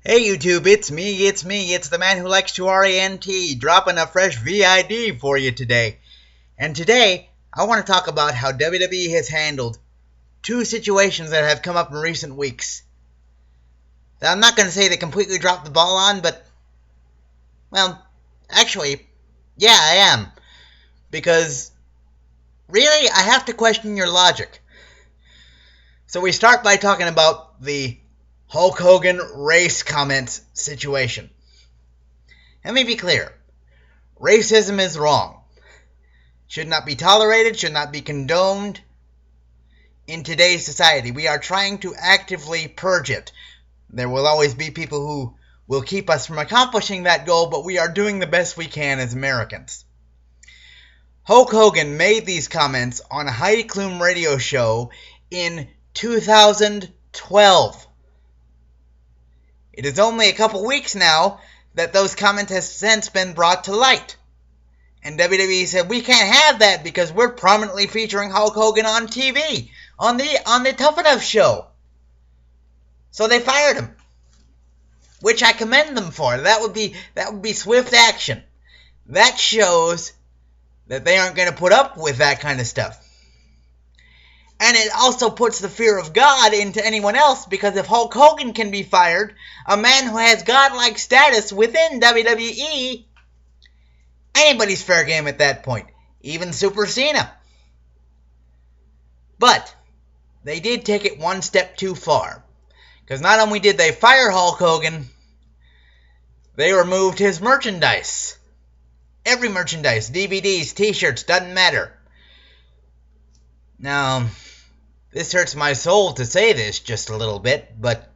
Hey YouTube, it's me, it's the man who likes to Rant, dropping a fresh VID for you today. And today, I want to talk about how WWE has handled two situations that have come up in recent weeks. That I'm not going to say they completely dropped the ball on, but, well, actually, yeah, I am. Because, really, I have to question your logic. So we start by talking about the Hulk Hogan race comments situation. Let me be clear. Racism is wrong. Should not be tolerated, should not be condoned in today's society. We are trying to actively purge it. There will always be people who will keep us from accomplishing that goal, but we are doing the best we can as Americans. Hulk Hogan made these comments on a Heidi Klum radio show in 2012. It is only a couple weeks now that those comments have since been brought to light. And WWE said, we can't have that because we're prominently featuring Hulk Hogan on TV, on the Tough Enough show. So they fired him, which I commend them for. That would be swift action. That shows that they aren't going to put up with that kind of stuff. And it also puts the fear of God into anyone else, because if Hulk Hogan can be fired, a man who has godlike status within WWE, anybody's fair game at that point, even Super Cena. But they did take it one step too far, because not only did they fire Hulk Hogan, they removed his merchandise. Every merchandise, DVDs, t-shirts, doesn't matter. Now, this hurts my soul to say this just a little bit, but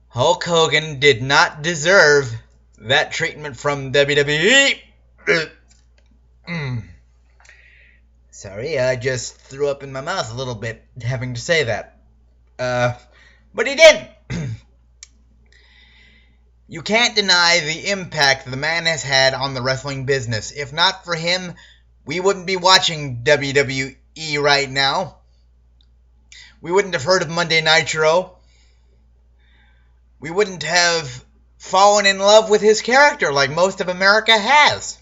Hulk Hogan did not deserve that treatment from WWE. Sorry, I just threw up in my mouth a little bit having to say that. But he didn't. You can't deny the impact the man has had on the wrestling business. If not for him, we wouldn't be watching WWE right now. We wouldn't have heard of Monday Nitro. We wouldn't have fallen in love with his character like most of America has.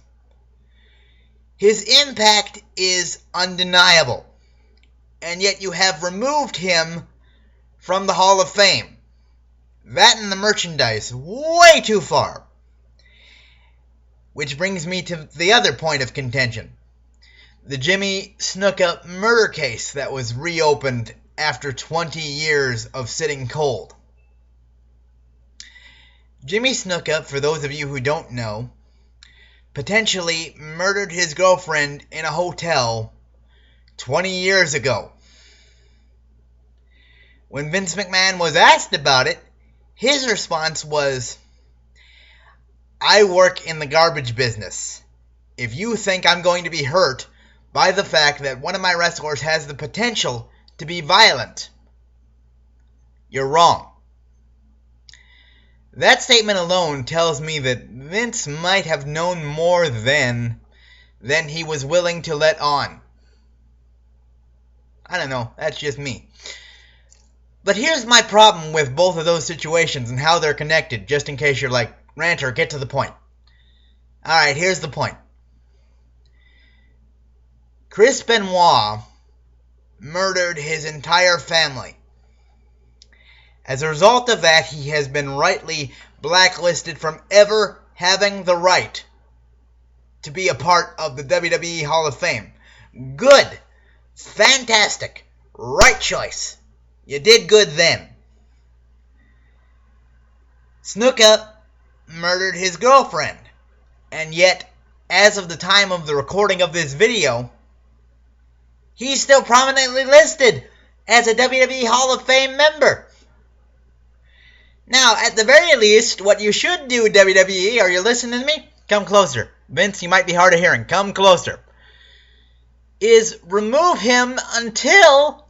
His impact is undeniable. And yet you have removed him from the Hall of Fame. That and the merchandise, way too far. Which brings me to the other point of contention. The Jimmy Snuka murder case that was reopened after 20 years of sitting cold. Jimmy Snuka, for those of you who don't know, potentially murdered his girlfriend in a hotel 20 years ago. When Vince McMahon was asked about it, his response was, I work in the garbage business. If you think I'm going to be hurt by the fact that one of my wrestlers has the potential to be violent, you're wrong. That statement alone tells me that Vince might have known more then than he was willing to let on. I don't know, that's just me. But here's my problem with both of those situations and how they're connected, just in case you're like, Ranter, get to the point. Alright, here's the point. Chris Benoit murdered his entire family. As a result of that, he has been rightly blacklisted from ever having the right to be a part of the WWE Hall of Fame. Good. Fantastic. Right choice. You did good then. Snuka murdered his girlfriend. And yet, as of the time of the recording of this video, he's still prominently listed as a WWE Hall of Fame member. Now, at the very least, what you should do, WWE, are you listening to me? Come closer. Vince, you might be hard of hearing. Come closer. Is remove him until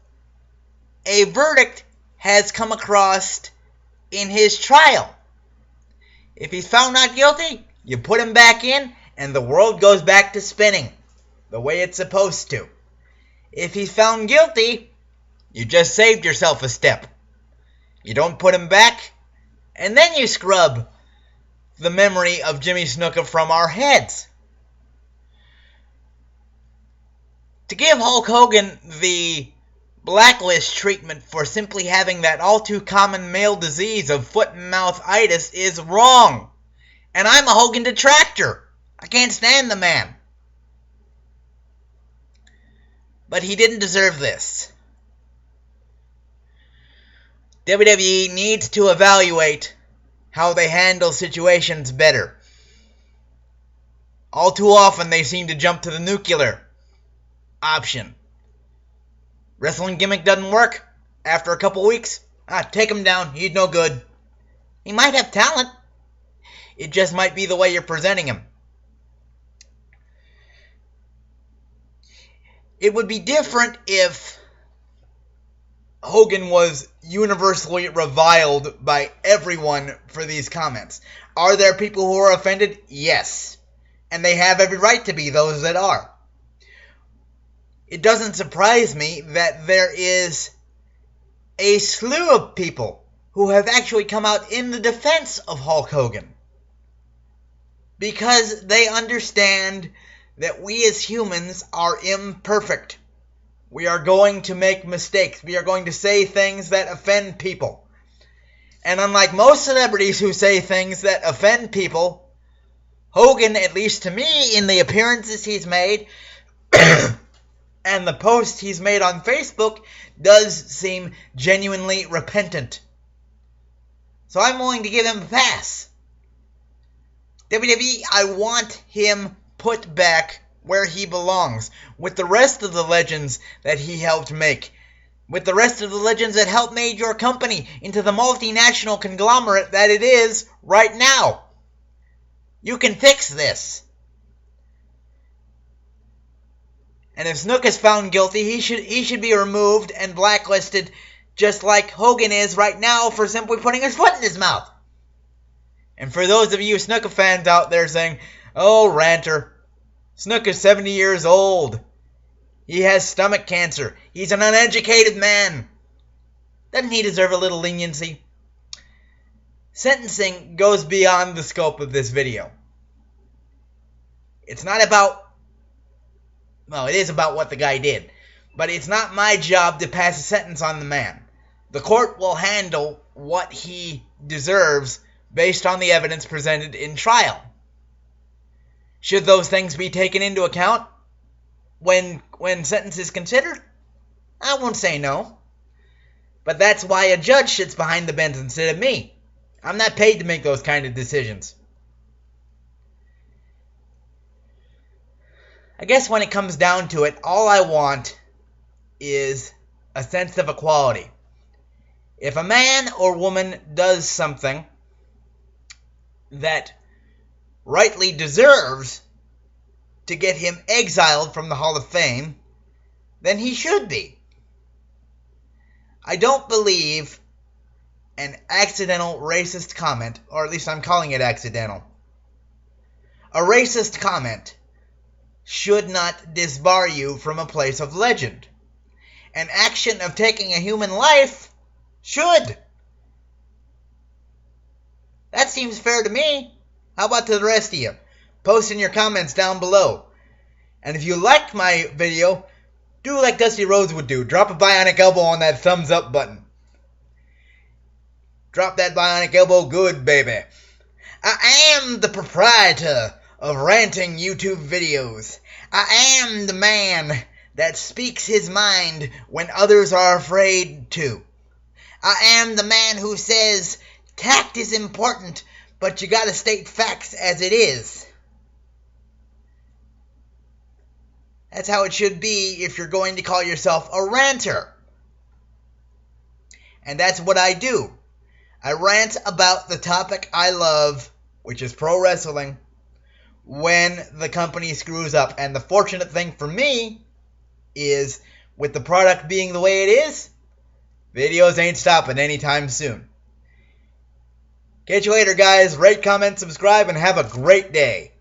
a verdict has come across in his trial. If he's found not guilty, you put him back in, and the world goes back to spinning the way it's supposed to. If he's found guilty, you just saved yourself a step. You don't put him back, And then you scrub the memory of Jimmy Snuka from our heads. To give Hulk Hogan the blacklist treatment for simply having that all-too-common male disease of foot and mouth itis is wrong. And I'm a Hogan detractor. I can't stand the man. But he didn't deserve this. WWE needs to evaluate how they handle situations better. All too often they seem to jump to the nuclear option. Wrestling gimmick doesn't work. After a couple weeks, take him down. He's no good. He might have talent. It just might be the way you're presenting him. It would be different if Hogan was universally reviled by everyone for these comments. Are there people who are offended? Yes. And they have every right to be, those that are. It doesn't surprise me that there is a slew of people who have actually come out in the defense of Hulk Hogan. Because they understand that we as humans are imperfect. We are going to make mistakes. We are going to say things that offend people. And unlike most celebrities who say things that offend people, Hogan, at least to me, in the appearances he's made and the posts he's made on Facebook, does seem genuinely repentant. So I'm willing to give him a pass. WWE, I want him put back where he belongs, with the rest of the legends that he helped make, with the rest of the legends that helped make your company into the multinational conglomerate that it is right now. You can fix this. And if Snook is found guilty, he should be removed and blacklisted, just like Hogan is right now for simply putting his foot in his mouth. And for those of you Snuka fans out there saying, "Oh, ranter, Snook is 70 years old. He has stomach cancer. He's an uneducated man. Doesn't he deserve a little leniency?" Sentencing goes beyond the scope of this video. It's not about, well, it is about what the guy did, but it's not my job to pass a sentence on the man. The court will handle what he deserves based on the evidence presented in trial. Should those things be taken into account when sentence is considered? I won't say no. But that's why a judge sits behind the bench instead of me. I'm not paid to make those kind of decisions. I guess when it comes down to it, all I want is a sense of equality. If a man or woman does something that rightly deserves to get him exiled from the Hall of Fame, then he should be. I don't believe an accidental racist comment, or at least I'm calling it accidental. A racist comment should not disbar you from a place of legend. An action of taking a human life should. That seems fair to me. How about to the rest of you? Post in your comments down below. And if you liked my video, do like Dusty Rhodes would do. Drop a bionic elbow on that thumbs up button. Drop that bionic elbow good, baby. I am the proprietor of ranting YouTube videos. I am the man that speaks his mind when others are afraid to. I am the man who says tact is important, but you gotta state facts as it is. That's how it should be if you're going to call yourself a ranter. And that's what I do. I rant about the topic I love, which is pro wrestling, when the company screws up. And the fortunate thing for me is, with the product being the way it is, videos ain't stopping anytime soon. Catch you later, guys. Rate, comment, subscribe, and have a great day.